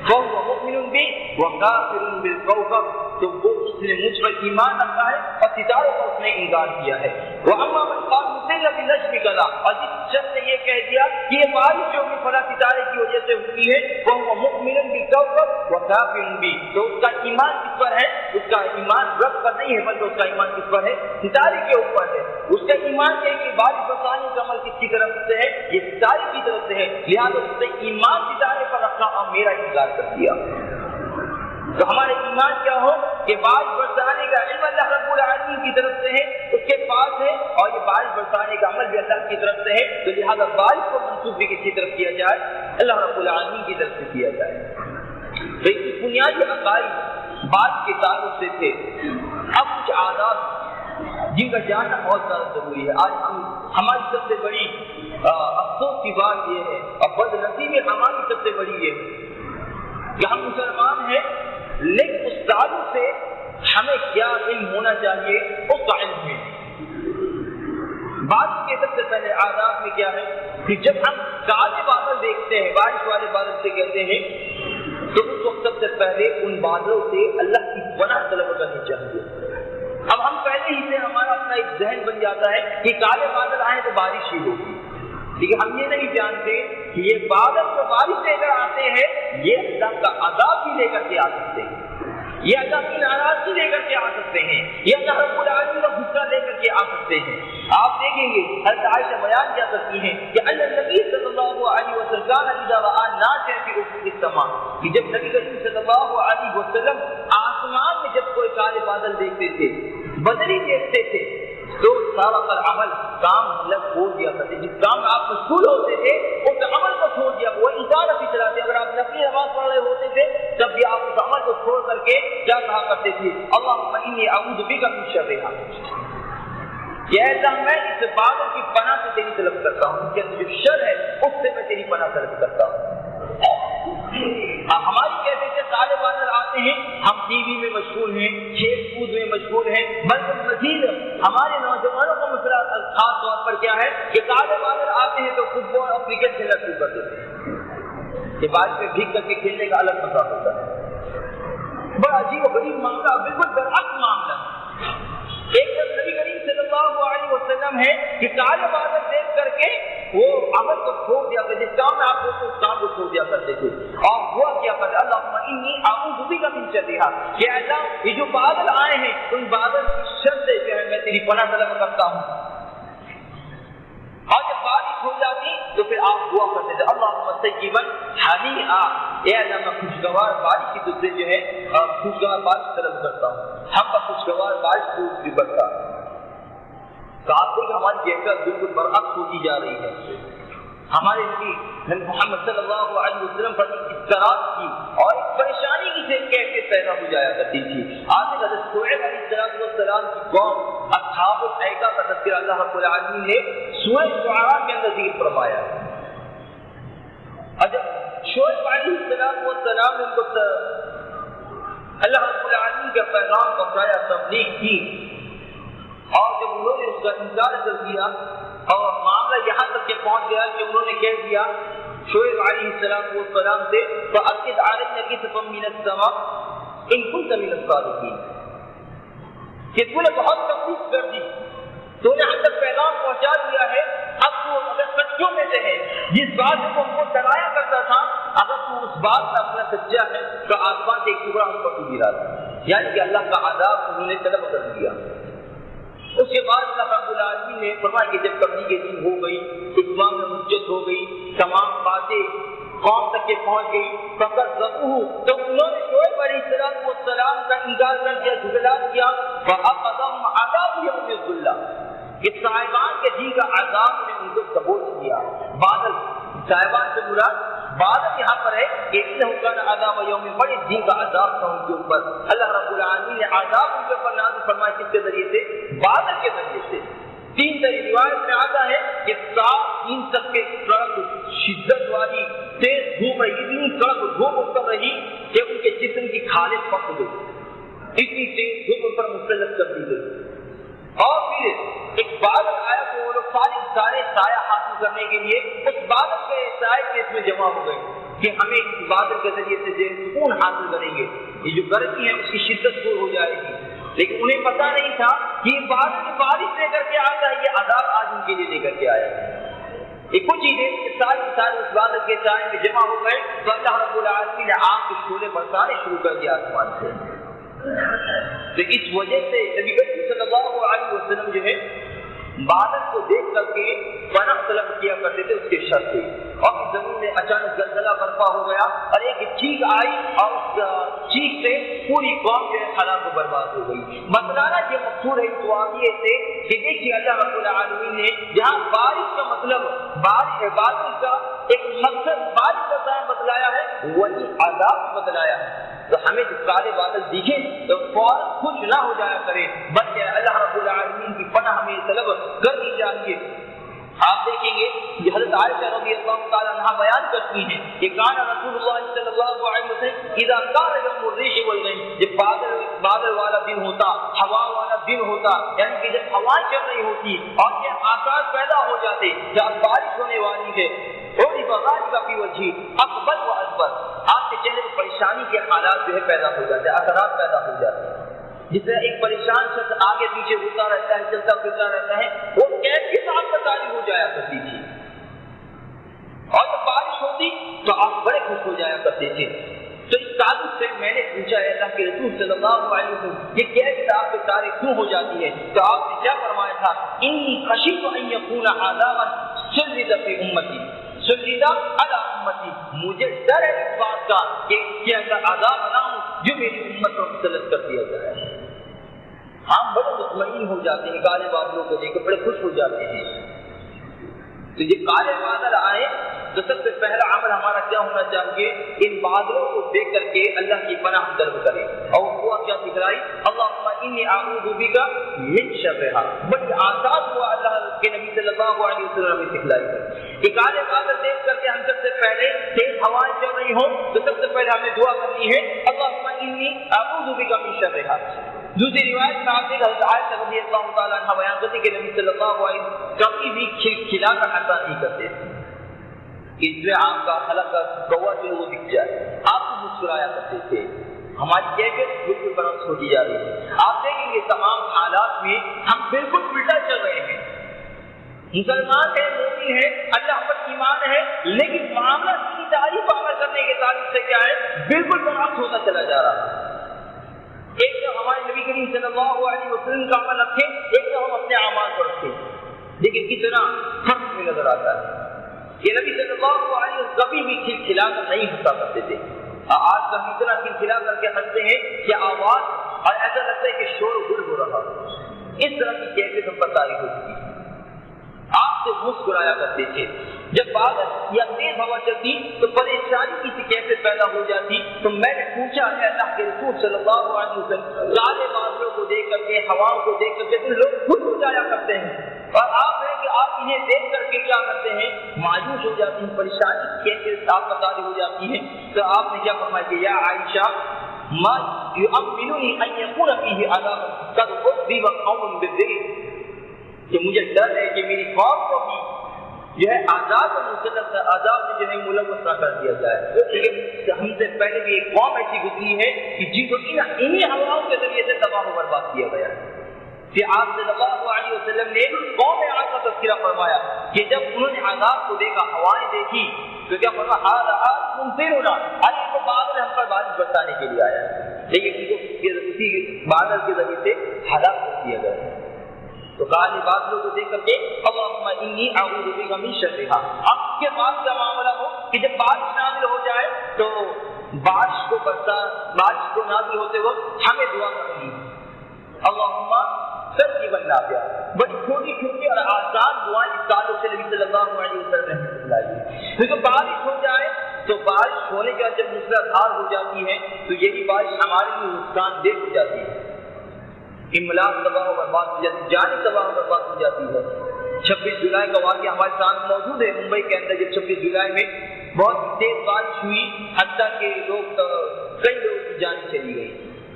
وهو مؤمن بی وکافر بالکوكب، تو وہ اس نے مجھ پر ایمان رکھا ہے اور ستاروں کا اس نے انکار کیا ہے۔ واما من قال مصرنا بالنجم كذا، اور جس شخص نے یہ کہہ دیا کہ یہ بارش جو بھی فلاں ستارے کی وجہ سے ہوئی ہے، وهو مؤمن بالکوكب وکافر بی، تو اس کا ایمان کس پر ہے؟ اس کا ایمان رب پر نہیں ہے بلکہ اس کا ایمان کس پر ہے؟ ستارے کے اوپر ہے۔ اس کا ایمان ہے کہ بارش برسانے کا عمل کس کی طرف سے ہے؟ یہ ستارے کی طرف سے ہے، لہذا اس نے ایمان ستارے پر رکھا اور میرا انکار کر دیا۔ تو ہمارے ایمان کیا ہو کہ بارش برسانے کا علم اللہ رب العالمین کی طرف سے ہے، اس کے پاس ہے، اور یہ بارش برسانے کا عمل بھی اللہ کی طرف سے ہے، تو لہذا بارش کو منسوخ بھی کس کی طرف کیا جائے؟ اللہ رب العالمین کی طرف سے کیا جائے۔ تو اس بنیادی عقائد بات کے تعلق سے تھے۔ اب کچھ آداب جن کا جاننا بہت زیادہ ضروری ہے۔ آج ہماری سب سے بڑی افسوس کی بات یہ ہے، اور بدنصیبی ہماری سب سے بڑی یہ ہے کہ ہم مسلمان ہیں لیکن استادوں سے ہمیں کیا علم ہونا چاہیے اس کا علم ہے۔ بات کے سب سے پہلے آداب میں کیا ہے کہ جب ہم کالے بادل دیکھتے ہیں، بارش والے بادل سے کہتے ہیں، تو اس وقت سب سے پہلے ان بادلوں سے اللہ کی پناہ طلب کرنی چاہیے۔ اب ہم پہلے ہی سے ہمارا اپنا ایک ذہن بن جاتا ہے کہ کالے بادل آئیں تو بارش ہی ہوگی، لیکن ہم یہ نہیں جانتے کہ یہ بادل جو بارش لے کر آتے ہیں یہ اللہ کا عذاب بھی لے کر کے آ سکتے ہیں، یہ اللہ کی ناراضگی لے کر کے آ سکتے ہیں، یہ اللہ رب العالمین کا غصہ لے کر کے آ سکتے ہیں۔ آپ دیکھیں گے حضرت عائشہ بیان کیا کرتی ہیں کہ اللہ نبی صلی اللہ علیہ وسلم اذا رأى ناطع في افق السماء، کہ جب نبی کریم صلی اللہ علیہ وسلم آسمان میں جب کوئی کالے بادل دیکھتے تھے، بدری دیکھتے تھے، تو سارا پر عمل کام چھوڑ دیا کرتے، جس کام میں آپ مشغول ہوتے تھے اس عمل کو چھوڑ دیا، وہ انسان اپنی چلاتے، اگر آپ نفلی نماز پڑھ رہے ہوتے تھے تب بھی آپ اس عمل کو چھوڑ کر کے کیا کہا کرتے تھے؟ اللہم انی اعوذ بک من شرھا، کہ اے اللہ میں اس بادل کی پناہ سے تیری طلب کرتا ہوں، کہ جو شر ہے اس سے میں تیری پناہ طلب کرتا ہوں۔ ہماری کیسے سے کالے بادل آتے ہیں، ہم ٹی وی میں مشغول ہیں، کھیل کود میں مشغول ہیں، بلکہ مزید ہمارے نوجوانوں کا مسئلہ خاص طور پر کیا ہے کہ کالے بادل آتے ہیں تو فٹ بال اور کرکٹ کھیلنا شروع کر دیتے ہیں، کہ بارش میں بھیگ کر کے کھیلنے کا الگ مزہ ہوتا ہے۔ بڑا عجیب و غریب معاملہ، بالکل برعکس معاملہ۔ ایک جب نبی کریم صلی اللہ علیہ وسلم ہے کہ کالے بادل دیکھ کر کے وہ عمل کو چھوڑ دیا کرتے، جس کام میں آپ کو اس کام کو چھوڑ دیا کرتے تھے، اور ہوا کیا کرتے؟ اللہم انی اعوذ بک من شرھا، کہ اللہ یہ جو بادل آئے ہیں ان بادل کی شر سے جو ہے میں تیری پناہ طلب کرتا ہوں۔ اور جب بارش ہو جاتی تو پھر آپ دعا کرتے تھے اللہم سیبا ہنیئا، اے اللہ میں خوشگوار بارش کی تجھ سے جو ہے خوشگوار بارش طلب کرتا ہوں، ہم کا خوشگوار بارش کو بھی برتا۔ تو آپ دیکھ ہماری کیفیت بالکل برعکس ہوتی جا رہی ہے۔ ہمارے نبی محمد صلی اللہ علیہ وسلم پر اضطراب کی اور ایک پریشانی کی سے کیفیت پیدا ہو جایا کرتی تھی۔ آج حضرت شعیب علیہ السلام کی قوم اصحاب الایکہ کا تذکرہ اللہ رب العالمین نے سورہ شعراء کے اندر ذکر فرمایا۔ اور جب شعیب علیہ السلام نے ان کو اللہ رب العالمین کا پیغام پہنچایا، تبلیغ کی، اور جب انہوں نے اس کا انکار کر دیا اور معاملہ یہاں تک کہ پہنچ گیا کہ انہوں نے کہہ دیا شعیب علیہ السلام سے فَأَرْسِلْ عَلَيْنَا كِسْفًا مِنَ السَّمَاءِ إِن كُنتَ مِنَ الصَّادِقِينَ، کہ تو نے بہت تکلیف کر دی، تو نے ہم تک پیغام پہنچا جس بات کو ہم کو ڈرایا کرتا تھا اگر تو اس بات کا اپنا سچا ہے تو آسمان سے ایک ٹکڑا ہم پر گرا تھا، یعنی کہ اللہ کا عذاب انہوں نے طلب کر دیا۔ اس کے بعد اللہ رب العالمین نے فرمایا کہ جب تبلیغ دین ہو گئی، اتمام میں حجت ہو گئی، تمام باتیں قوم تک کے پہنچ گئی، فقط ضرور تو انہوں نے شعیب علیہ السلام کا انکار کر دیا، جھگڑا کیا، فَأَخَذَهُمْ عَذَابُ يَوْمِ الظُّلَّةِ، کہ صاحبان کے دن کا عذاب نے ان کو قبول کیا۔ بادل صاحبان سے مراد بادل یہاں پر ہے کہ انہو کان عذاب یوم، بڑے دن کا عذاب تھا ان کے اوپر۔ اللہ رب العالمین نے عذاب ان کے اوپر نازل فرمایا کس کے ذریعے سے؟ بادل کے ذریعے سے۔ تین طریقے روایت میں آتا ہے کہ 3 تک کے کڑک شدت والی تیز دھوپ رہی، اتنی کڑک دھوپ اتر رہی کہ ان کے جسم کی کھالیں پک گئی، اتنی تیز دھوپ ان پر مسلط کر دی گئی۔ اور پھر ایک بادل آیا تو وہ لوگ سارے سایہ حاصل کرنے کے لیے اس بادل کے سائے کے اس میں جمع ہو گئے کہ ہمیں اس بادل کے ذریعے سے سکون حاصل کریں گے، یہ جو گرمی ہے اس کی شدت دور ہو جائے گی۔ لیکن انہیں پتا نہیں تھا کہ یہ بادل بارش لے کر کے آتا ہے، یہ عذاب آج ان کے لیے لے کر کے آیا ہے۔ یہ کچھ ہی دیر کے سارے اس بادل کے سائے میں جمع ہو گئے تو اللہ رب العالمین نے آگ کے شعلے برسانے شروع کر دیا آسمان سے۔ تو اس وجہ سے نبی کریم صلی اللہ علیہ وسلم جو ہے بادل کو دیکھ کر کے پناہ طلب کیا کرتے تھے اس کے شر سے، اور زمین میں اچانک زلزلہ برپا ہو گیا اور ایک چیخ آئی اور اس چیخ سے پوری قوم جو ہے ہلاک و برباد ہو گئی۔ بتلانا یہ مقصود ہے اس واقعے سے کہ دیکھیے اللہ رب العالمین نے جہاں بارش کا مطلب بادل کا ایک مقصد بارش کا سایہ بتلایا ہے، وہی عذاب بتلایا ہے۔ تو ہمیں جو کالے بادل دیکھیں تو فوراً خوش نہ ہو جایا کریں، بلکہ اللہ رب العالمین کی پناہ ہمیں طلب کرنی چاہیے۔ آپ دیکھیں گے کہ حضرت عائشہ رضی اللہ تعالیٰ عنہا بیان کرتی ہیں کہ کان رسول اللہ صلی اللہ علیہ وسلم اذا کان یوم الریح والغیم، جب بادل والا دن ہوتا، ہوا والا دن ہوتا، یعنی کہ جب ہوائیں چل رہی ہوتی اور یہ آثار پیدا ہو جاتے جب بارش ہونے والی ہے، تھوڑی بغاج کا بھی وجہ اکبر و اکبر، آپ کے چہرے پر پریشانی کے حالات جو ہے پیدا ہو جاتے ہیں، اثرات پیدا ہو جاتے ہیں۔ جس طرح ایک پریشان شخص آگے پیچھے ہوتا رہتا ہے، چلتا پھرتا رہتا ہے، وہ کیفیت آپ کا تعریف ہو جایا کرتی تھی، اور جب بارش ہوتی تو آپ بڑے خوش ہو جایا کرتے تھے۔ تو اس تعلق سے میں نے پوچھا ہے اللہ کے رسول صلی اللہ علیہ وسلم یہ کیفیت آپ کی تعریف کیوں ہو جاتی ہے؟ تو آپ نے کیا فرمایا تھا؟ انی خشیت ان یکون عذابا سلط فی امتی، سلط علی امتی، مجھے ڈر ہے اس بات کا کہ ایسا عذاب نہ ہو جو میری امت پر مسلط کر دیا جائے۔ ہم بڑے مطمئن ہو جاتے ہیں، کالے بادلوں کو دیکھ کر بڑے خوش ہو جاتے ہیں۔ تو یہ کالے بادل آئے تو سب سے پہلا عمل ہمارا کیا ہونا چاہیے؟ ان بادلوں کو دیکھ کر کے اللہ کی پناہ طلب کریں، اور وہ کیا سکھلائی؟ اللہم انی اعوذ بک من شرھا، بڑی آسان ہوا اللہ کے نبی صلی اللہ علیہ وسلم نے سکھلائی کہ کالے بادل دیکھ کر کے ہم سب سے پہلے تیز ہوائیں چل رہی ہوں تو سب سے پہلے ہمیں دعا کرنی ہے اللہم انی اعوذ بک من شرھا۔ دوسری روایت میں آپ نے حضرت عائشہ رضی اللہ تعالیٰ عنہ بیان کرتی کہ نبی صلی اللہ علیہ وسلم کبھی بھی کھلکھلا کر ہنسا نہیں کرتے تھے، اس میں آپ کا حلق کا کوا جو وہ دکھ جائے، آپ کو مسکرایا کرتے تھے۔ ہماری کیفیت بالکل برعکس ہوتی جا رہی ہے۔ آپ دیکھیں گے تمام حالات میں ہم بالکل الٹا چل رہے ہیں، مسلمان ہے، مومن ہے، اللہ پر ایمان ہے، لیکن معاملہ کی تعریف عمل کرنے کے تعلق سے کیا ہے؟ بالکل برعکس ہوتا چلا جا رہا ہے۔ ایک تو ہمارے نبی کریم صلی اللہ علیہ وسلم کا عمل رکھے، ایک تو ہم اپنے اعمال کو رکھے، لیکن کتنا فرق میں نظر آتا ہے۔ یہ نبی صلی اللہ علیہ وسلم کبھی بھی کھلکھلا کر نہیں ہنسا کرتے تھے، آج کل اتنا کھلکھلا کر کے ہنستے ہیں کہ آواز اور ایسا لگتا ہے کہ شور گل ہو رہا، اس طرح کی کیفیت ہم پر طاری ہوتی ہے۔ آپ سے مسکرایا کرتے تھے، جب بادل یا تیز ہوا چلتی تو پریشانی کی سی کیفیت پیدا ہو جاتی، تو میں نے پوچھا ہے اللہ کے رسول صلی اللہ علیہ وسلم کالے بادلوں کو دیکھ کر کے، ہواؤں کو دیکھ کر کے تو لوگ خود ہو جایا کرتے ہیں، اور آپ ہیں کہ آپ انہیں دیکھ کر کے کیا کرتے ہیں؟ مایوس ہو جاتی ہیں، پریشانی کی کیفیت آپ پر طاری ہو جاتی ہے۔ تو آپ نے کیا فرمایا کہ یا عائشہ ما یؤمننی ان یکون فیہ عذاب قد عذب قوم بالذئب، کہ مجھے ڈر ہے کہ میری قوم کو بھی جو ہے عذاب میں جو ہے ملوث نہ کر دیا جائے، کیونکہ ہم سے پہلے بھی ایک قوم ایسی گزری ہے کہ جن کو انہی ہواؤں کے ذریعے سے تباہ و برباد کیا گیا ہے۔ کہ آپ صلی اللہ علیہ وسلم نے قوم عاد کا تذکرہ تذکرہ فرمایا کہ جب انہوں نے عذاب کو دیکھا، ہوائیں دیکھی، تو کیا فرمایا ارے کو بادل ہم پر بارش برسانے کے لیے آیا ہے، لیکن ان کو اسی بادل کے ذریعے سے ہلاک کر دیا گیا۔ تو کالی بادلوں کو دیکھ کر کے اللہم انی اعوذ بک من شرھا۔ اب کے بعد کا معاملہ ہو کہ جب بارش نازل ہو جائے تو بارش کو نازل ہوتے وقت ہمیں دعا کرنی ہے، اللہم سجیبا نافعا۔ بڑی چھوٹی چھوٹی اور آسان دعائیں اس تعلق سے نبی صلی اللہ علیہ وسلم نے سکھلائی۔ کیونکہ بارش ہو جائے تو بارش ہونے کے بعد جب موسلادھار ہو جاتی ہے تو یہی بارش ہمارے لیے نقصان دہ ہو جاتی ہے، املاک تباہ و برباد ہو جاتی ہے، جانی تباہ و برباد ہو جاتی ہے۔ 26 جولائی کا واقعہ ہمارے سامنے موجود ہے، ممبئی کے اندر جب 26 جولائی میں بہت تیز بارش ہوئی، حتیٰ کہ کئی لوگوں کی جان چلی گئی۔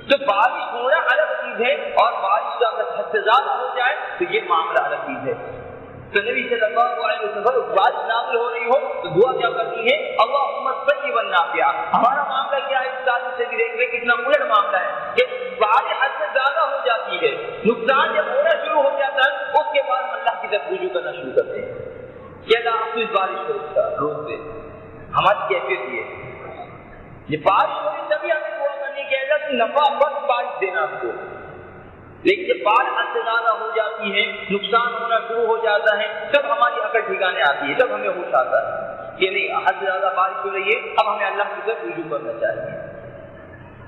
تو بارش ہونا الگ چیز ہے، اور بارش کا اگر حد سے زیادہ ہو جائے تو یہ معاملہ الگ چیز ہے۔ تو نبی صلی اللہ علیہ وسلم بارش نازل ہو رہی ہو تو دعا کیا کرنی ہے؟ اللہم سجیبا نافعا۔ ہمارا معاملہ کیا ہے اس تعلق سے بھی دیکھ لیں، کتنا الٹ معاملہ ہے کہ بارش حد سے زیادہ ہو جاتی ہے، نقصان جب ہونا شروع ہو جاتا ہے اس کے بعد اللہ کی طرف رجوع کرنا شروع کرتے ہیں کہ اللہ آپ کو اس بارش کو روک دے۔ ہماری کیفیت یہ ہے، یہ بارش ہو رہی تبھی ہمیں دعا کرنی کہ اللہ کی نفع بخش بارش دینا ہم کو، لیکن جب بارش حد سے زیادہ ہو جاتی ہے، نقصان ہونا شروع ہو جاتا ہے، تب ہماری عقل ٹھکانے آتی ہے، تب ہمیں ہوش آتا ہے کہ نہیں حد سے زیادہ بارش ہو رہی ہے، اب ہمیں اللہ کی طرف رجوع کرنا چاہیے۔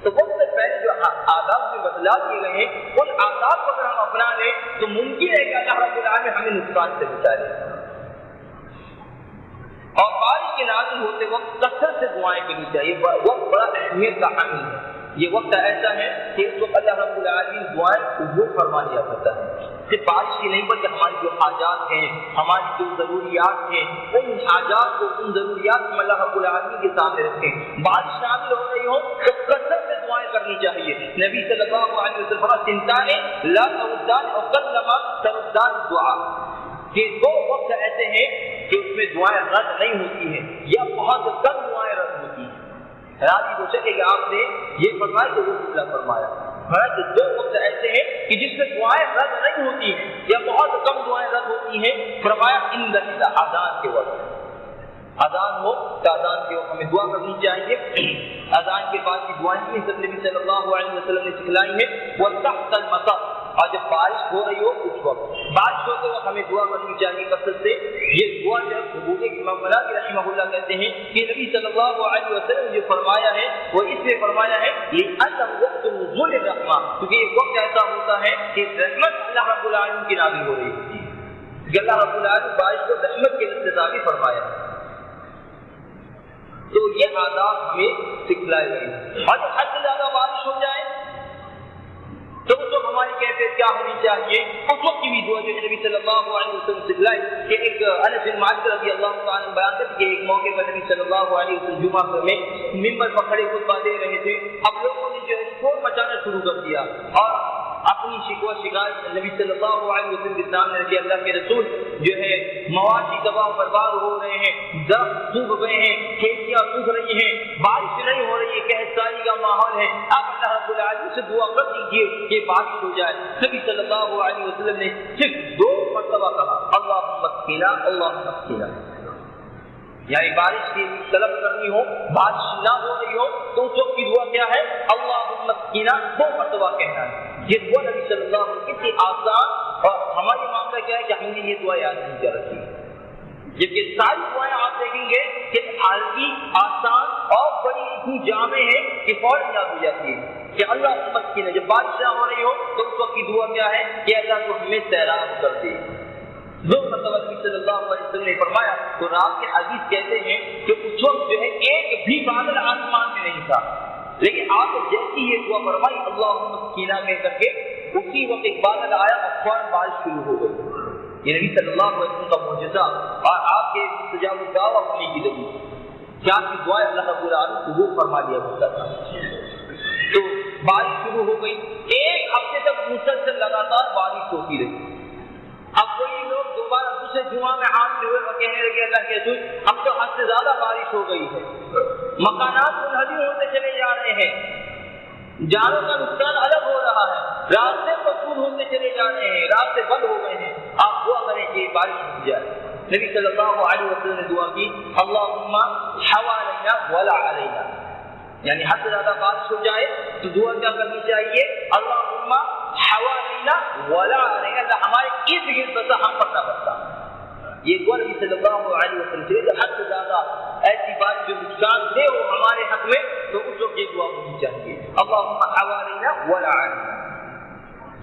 تو سب سے پہلے جو آداب میں بدلاؤ کیے گئے ہیں ان آداب کو اگر ہم اپنا لیں تو ممکن ہے کہ اللہ رب العالمین ہمیں نقصان سے بچا لے۔ اور بارش کے نازل ہوتے وقت کثرت سے دعائیں کرنی چاہیے، وقت بڑا اہمیت کا حامل ہے۔ یہ وقت ایسا ہے کہ اس وقت اللہ رب العالمین دعائیں قبول فرما لیا کرتا ہے، صرف بارش کی نہیں بلکہ ہماری جو حاجات ہیں، ہماری جو ضروریات ہیں، ان حاجات کو ان ضروریات کو اللہ رب العالمین کے سامنے رکھیں۔ بارش نازل ہو رہی ہو تو کثرت سے دعائیں کرنی چاہیے۔ نبی صلی اللہ علیہ وسلم سنتانے لا تردان اور کلما تردان دعا، کہ دو وقت ایسے ہیں کہ اس میں دعائیں رد نہیں ہوتی ہیں یا بہت کم دعائیں رد ہوتی ہیں۔ راضی ہو سکے کہ آپ نے یہ فرمایا تو وہ اللہ فرمایا، دو وقت ایسے ہیں کہ جس میں دعائیں رد نہیں ہوتی ہیں یا بہت کم دعائیں رد ہوتی ہیں۔ فرمایا عند الاذان کے وقت، اذان ہو تو اذان کے وقت ہمیں دعا کرنی چاہیے۔ اذان کے بعد کی دعائیں بھی نبی صلی اللہ علیہ وسلم نے سکھلائی ہیں۔ وتحت المطر، اور جب بارش ہو رہی ہو اس وقت، بارش ہوتے وقت ہمیں دعا کرنی چاہیے کثرت سے۔ یہ دعا جب حضور امام مالک رحمہ اللہ کہتے ہیں کہ نبی صلی اللہ علیہ وسلم جو فرمایا ہے وہ اس لیے فرمایا ہے لأنه وقت نزول الرحمہ، کیونکہ ایک وقت ایسا ہوتا ہے کہ رحمت اللہ رب العالمین کی نازل ہو رہی ہوتی ہے، کہ اللہ رب العالمین بارش کو رحمت کے اقتضا بھی فرمایا۔ تو یہ آداب ہمیں سکھلائے گئے ہیں۔ اور جب حد سے زیادہ بارش ہو جائے تو اس وقت ہماری کیفیت کیا ہونی چاہیے؟ اس وقت کی بھی دعا جو نبی صلی اللہ علیہ وسلم سکھلائی کہ ایک انس بن مالک رضی اللہ تعالیٰ عنہ بیان کرتے کہ ایک موقع پر نبی صلی اللہ علیہ وسلم جمعہ میں ممبر پر کھڑے خطبہ دے رہے تھے۔ اب لوگوں نے جو ہے شور مچانا شروع کر دیا اور اپنی شکوہ شکایت نبی صلی اللہ علیہ وسلم کے سامنے رکھی۔ اللہ کے رسول جو ہے مواشی تباہ و برباد ہو رہے ہیں، درخت سوکھ گئے ہیں، کھیتیاں سوکھ رہی ہیں، بارش نہیں ہو رہی ہے، قحط کا ماحول ہے، آپ اللہ رب العالمین سے دعا کر دیجیے کہ بارش ہو جائے۔ نبی صلی اللہ علیہ وسلم نے صرف 2 مرتبہ کہا اللہم اسقنا اللہم اسقنا، یعنی بارش کی طلب کرنی ہو، بارش نہ ہو رہی ہو تو اس وقت کی دعا کیا ہے؟ اللہم اسقنا 2 مرتبہ کہنا ہے۔ یہ دعا نبی صلی اللہ علیہ وسلم کی آسان، اور ہماری معاملہ کیا ہے کہ ہم نے یہ دعا یاد نہیں کر رکھی، جبکہ ساری دعائیں آپ دیکھیں گے کہ ہلکی، آسان اور بڑی اتنی جامع ہے کہ فوراً یاد ہو جاتی ہے کہ اللہ امت کی نہ جب بارش نہ ہو رہی ہو تو اس وقت کی دعا کیا ہے کہ اللہ کو ہمیں سیراب کر دے۔ 2 مرتبہ نبی صلی اللہ علیہ وسلم نے فرمایا۔ تو رات کے حدیث کہتے ہیں کہ اس وقت جو ہے ایک بھی بادل آسمان میں نہیں تھا، لیکن آپ جیسی یہ دعا فرمائی اللہم اسقنا کہہ کر کے اسی وقت ایک بادل آیا اور فوراً بارش شروع ہو گئی۔ یہ نبی صلی اللہ علیہ وسلم کا معجزہ اور آپ کے استجاب الدعوہ ہونے کی دلیل، کیا کی دعائیں اللہ رب العالمین قبول فرما لیا کرتا تھا۔ تو بارش شروع ہو گئی، 1 ہفتے تک مسلسل لگاتار بارش ہوتی رہی۔ اب وہی لوگ دوبارہ دوسرے جمعہ میں حاضر ہوئے اور کہنے لگے اللہ کے رسول اب تو حد سے زیادہ بارش ہو گئی ہے، مکانات منہدم ہوتے چلے جا رہے ہیں، جانوں کا نقصان الگ ہو رہا ہے، راستے مقصود ہوتے چلے جا رہے ہیں، راستے بند ہو گئے ہیں، آپ دعا کریں کہ بارش رک جائے. نبی صلی اللہ علیہ وسلم نے دعا کی اللہم حوالینا ولا علینا، یعنی حد سے زیادہ بارش ہو جائے تو دعا کیا کرنی چاہیے؟ اللہم حوالینا ولا علینا، ہمارے ارد گرد بسا ہم پر نہ برسا. یہ دعا نبی صلی اللہ علیہ وسلم سے حد سے زیادہ ایسی بات جو نقصان دے ہو ہمارے حق میں تو اس وقت یہ دعا ہونی چاہیے اللہم حوالینا ولا علینا.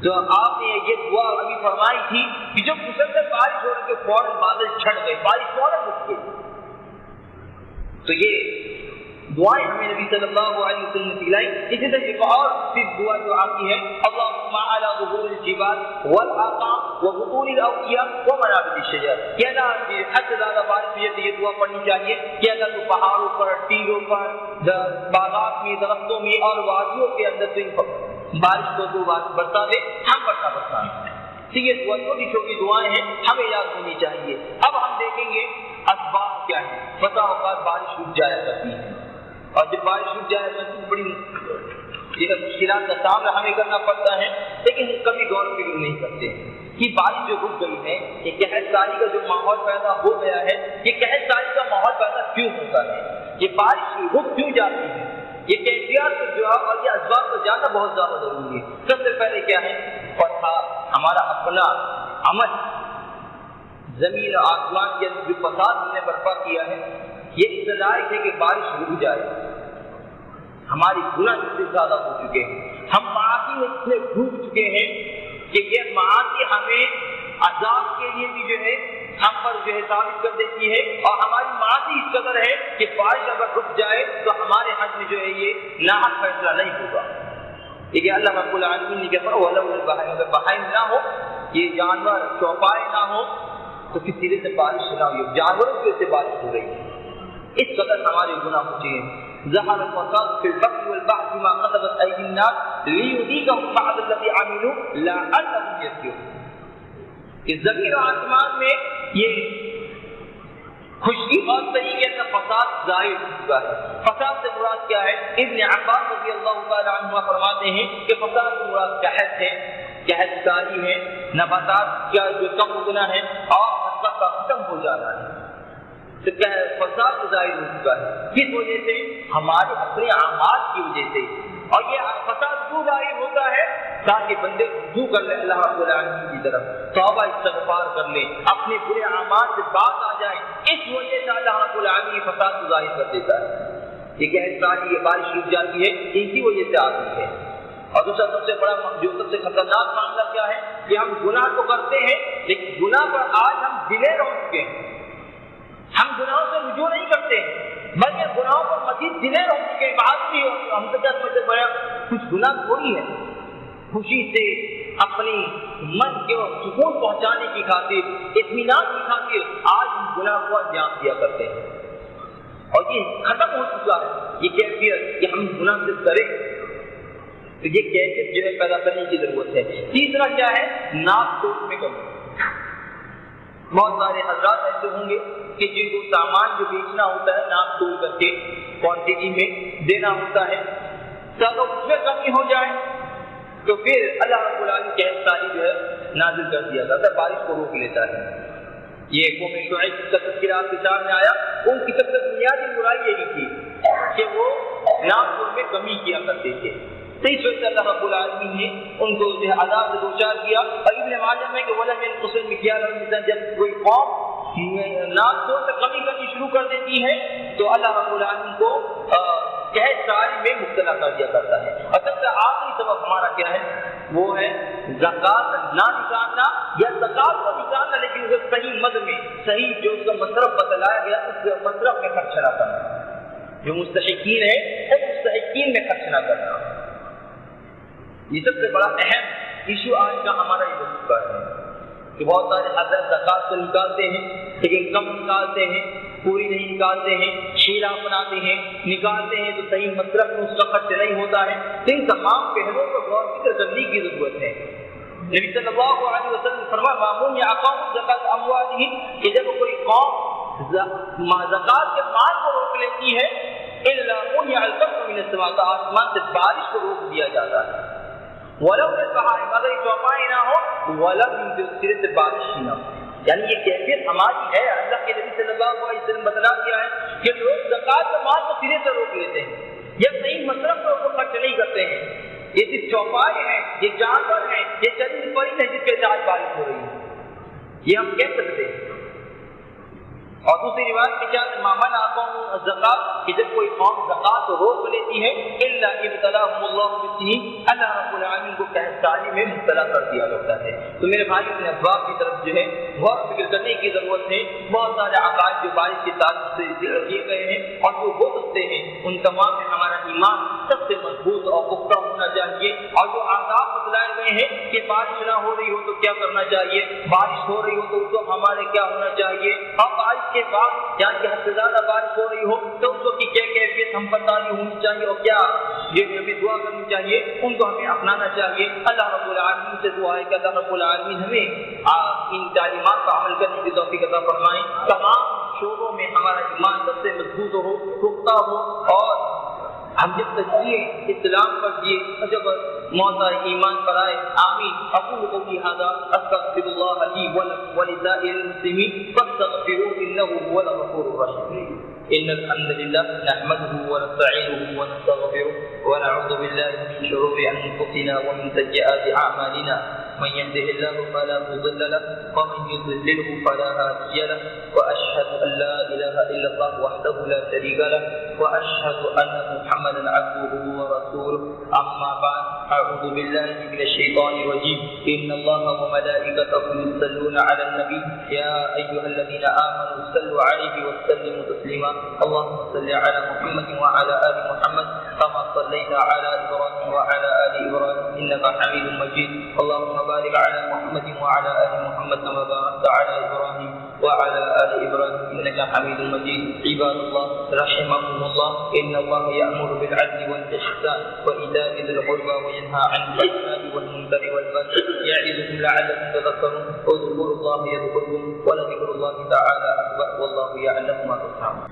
تو آپ نے یہ دعا ابھی فرمائی تھی کہ جب مسلسل بارش ہو رہی تو فوراً بادل چھٹ گئے، بارش فوراً رک گئی. تو یہ دعائیں ہمیں نبی صلی اللہ علیہ وسلم نے سکھلائی. اسی طرح ایک اور صرف دعا جو آتی ہے اللہم علی ظہور الجبال والآقام وبطون الاودیہ ومنابت الشجر، کہ اللہ حد سے زیادہ بارش ہوئی تو یہ دعا پڑھنی چاہیے کہ اللہ تو پہاڑوں پر، ٹیلوں پر، باغات میں، درختوں میں اور وادیوں کے اندر سے بارش کو تو برسا دے، ہم پر نہ برسا. تو یہ دعا چھوٹی چھوٹی دعائیں ہیں، ہمیں یاد ہونی چاہیے. اب ہم دیکھیں گے اسباب کیا ہے. پتہ ہوگا بارش رک جایا کرتی ہے، اور جب بارش رک جائے تو بڑی مشکلات کا سامنا ہمیں کرنا پڑتا ہے، لیکن کبھی غور و فکر نہیں کرتے کہ بارش جو رک گئی ہے، یہ قحط سالی کا جو ماحول پیدا ہو گیا ہے، یہ قحط سالی کا ماحول پیدا کیوں ہوتا ہے، یہ بارش رک کیوں جاتی ہے، یہ کیفیات کو جو اور یہ اسباب کو جاننا بہت زیادہ ضروری ہے. سب سے پہلے کیا ہے؟ فساد. ہمارا اپنا عمل، زمین اور آسمان کے اندر جو فساد ہم نے برپا کیا ہے، یہ اس لائق ہے کہ بارش رک جائے. ہماری گناہ اتنے زیادہ ہو چکے ہیں، ہم معاصی میں اتنے ڈوب چکے ہیں کہ یہ معاصی ہمیں عذاب کے لیے بھی جو ہے ہم پر جو ہے ثابت کر دیتی ہے، اور ہماری معاصی اس قدر ہے کہ بارش اگر رک جائے تو ہمارے حق میں جو ہے یہ ناحق فیصلہ نہیں ہوگا. لیکن اللہ رب العالمین نے کہا وَلَوْلَا الْبَهَائِمُ، اگر بہائم نہ ہو، یہ جانور چوپائے نہ ہو تو کس سرے سے بارش نہ ہوئی، جانوروں کی وجہ سے بارش ہو رہی ہے. اس قدر ہمارے گناہ ہو چکے ہیں. ظہر الفساد فی البر والبحر بما کسبت ایدی الناس لیذیقہم بعض الذی عملوا لعلہم یرجعون. اس زمین و آسمان میں یہ خوشی اور طریقے سے فساد ظاہر ہو چکا ہے. فساد سے مراد کیا ہے؟ ابن عباس رضی اللہ تعالیٰ عنہ فرماتے ہیں کہ فساد سے مراد قحط ہے، قحط سالی ہے، نباتات کا جو کم ہونا ہے اور فصل کا ختم ہو جانا ہے. تو کیا ہے؟ فساد ظاہر ہو چکا ہے. کس وجہ سے؟ ہمارے اپنے اعمال کی وجہ سے. اور یہ فساد کیوں ظاہر ہوتا ہے؟ تاکہ بندے رجوع کر لیں اللہ رب العالمین کی طرف، توبہ استغفار کر لیں، اپنے برے اعمال سے باز آ جائیں. اس وجہ سے اللہ رب العالمین فساد کو ظاہر کر دیتا ہے. یہ قحط سالی، یہ بارش رک جاتی ہے، ان کی وجہ سے آتی ہے. اور دوسرا سب سے بڑا جو سب سے خطرناک معاملہ کیا ہے کہ ہم گناہ تو کرتے ہیں لیکن گناہ پر آج ہم دلے رہ چکے ہیں. ہم گناہوں سے رجوع نہیں کرتے بلکہ گناہوں پر مزید دلے رہ چکے ہیں. بات بھی ہو ہم سے کیا سمجھتے بڑا کچھ گناہ تھوڑی ہے. خوشی سے اپنی من کو سکون پہنچانے کی خاطر، اطمینان کی خاطر آج ہم گناہ کو انجام دیا کرتے ہیں، اور یہ ختم ہو چکا ہے. یہ کیفیت کہ ہم گناہ سے کریں تو یہ کیفیت جو ہے پیدا کرنے کی ضرورت ہے. تیسرا کیا ہے؟ ناپ توپ میں کمی. بہت سارے حضرات ایسے ہوں گے کہ جن کو سامان جو بیچنا ہوتا ہے ناپ تول کر کے کوانٹٹی میں دینا ہوتا ہے، تو اگر اس میں کمی ہو جائے تو پھر اللہ رب العالمین قحط سالی جو ہے نازل کر دیا جاتا ہے، بارش کو روک لیتا ہے. یہ قوم شعیب کا تذکرہ آپ کے سامنے آیا. ان کی سب سے بنیادی برائی یہی تھی کہ وہ ناپ تول میں کمی کیا کرتے تھے. تو اس وجہ سے اللہ رب العالمین نے ان کو جو ہے عذاب سے دوچار کیا. اور ابن ماجہ میں کہ وَلَمْ يَنْقُصِ الْمِكْيَالَ وَالْمِيزَانَ، جب کوئی قوم ناپ تول سے کمی کرنی شروع کر دیتی ہے تو اللہ رب العالمین کو قحط سالی میں مبتلا کر دیا کرتا ہے. اور سب سے آخری سبب ہمارا کیا ہے؟ وہ ہے زکوٰۃ نہ نکالنا، یا زکوٰۃ کو نکالنا لیکن وہ صحیح مد میں، صحیح جو اس کا مصرف بتلایا گیا اس مصرف میں خرچ نہ کرنا. جو مستحقین ہے وہ مستحقین میں خرچ نہ کرنا. یہ سب سے بڑا اہم ایشو آج کا ہمارا یہ وظیفہ ہے کہ بہت سارے حضرات زکوٰۃ کو نکالتے ہیں لیکن کم نکالتے ہیں، پوری نہیں نکالتے ہیں، شیرہ اپناتے ہیں، نکالتے ہیں تو صحیح مصرف میں اس کا خرچ نہیں ہوتا ہے. تو ان تمام پہلوؤں پر غور و فکر کرنے کی ضرورت ہے. نبی صلی اللہ علیہ وسلم نے فرمایا مامون یا اقام زکوٰۃ اموالہم، کہ جب کوئی قوم زکوٰۃ کے مال کو روک لیتی ہے الا منع القطر من السماء، آسمان سے بارش کو روک دیا جاتا ہے. ولو البہائم، اگر چوپائے نہ ہو ولم سرے سے بارش ہی نہ ہو. یعنی یہ کیفیت ہماری ہے. اللہ کے نبی صلی اللہ علیہ وسلم بتلا دیا ہے کہ لوگ زکوٰۃ کا مال کو سرے سے روک لیتے ہیں, یہ صحیح مصرف پر وہ خرچ نہیں کرتے ہیں. یہ صرف چوپائے ہیں, یہ جانور ہیں, یہ چرند پرند ہیں جس کے ساتھ بارش ہو رہی ہے, یہ ہم کہہ سکتے ہیں. اور دوسری روایت میں کیا مامن آقا زکات کہ جب کوئی قوم زکات کو روک لیتی ہے الا ابتلاهم الله بالسنين, اللہ رب العالمین کو قحط میں مبتلا کر دیا کرتا ہے. تو میرے بھائی اپنے اسباب کی طرف جو ہے غور فکر کرنے کی ضرورت ہے. بہت سارے عقائد جو بارش کے تعلق سے ذکر کیے گئے ہیں اور جو ہو سکتے ہیں ان تمام میں ہمارا ایمان سب سے مضبوط اور پختہ ہونا چاہیے. اور جو آداب بتلائے گئے ہیں کہ بارش نہ ہو رہی ہو تو کیا کرنا چاہیے, بارش ہو رہی ہو تو اس وقت ہمارے کیا ہونا چاہیے, اور بارش کے بعد یعنی کہ حد سے زیادہ بارش ہو رہی ہو تو اس کی کیا کیفیت ہم پر تعلیم ہونی چاہیے اور کیا یہ ہمیں دعا کرنی چاہیے, ان کو ہمیں اپنانا چاہیے. اللہ رب العالمین سے دعا ہے کہ اللہ رب العالمین ہمیں ان تعلیمات کا عمل کرنے کی توفیق عطا فرمائیں. تمام شعبوں میں ہمارا ایمان سب سے مضبوط ہو, پختہ ہو, اور ہم جب تک جیے اسلام پر جیے جب موت ایمان پر آئے. آمین. اقول قولی ھذا استغفر اللہ لی ولسائر المسلمین فاستغفروہ انہ هو الغفور الرحیم. ان الحمد للہ نحمده ونستعینه ونستغفره ونعوذ باللہ من شرور انفسنا ومن سیئات اعمالنا. من يهده الله فلا مضل له ومن يضلله فلا هادي له واشهد ان لا اله الا الله وحده لا شريك له واشهد ان محمدا عبده ورسوله. اما بعد اعوذ بالله من الشيطان الرجيم. ان الله وملائكته يصلون على النبي يا ايها الذين امنوا صلوا عليه وسلموا تسليما. اللهم صل على محمد وعلى ال محمد كما صليت على ابراهيم وعلى ال ابراهيم انك حميد مجيد. اللهم بارك على محمد وعلى ال محمد كما باركت على ابراهيم وعلى ال ابراهيم انك حميد مجيد. عباد الله رحمكم الله, ان الله يأمر بالعدل والاحسان وايتاء ذي القربى وينهى عن الفحشاء والمنكر والبغي يعظكم لعلكم تذكرون. اذكروا الله يذكركم ولذكر الله تعالى اكبر والله يعلم ما تصنعون.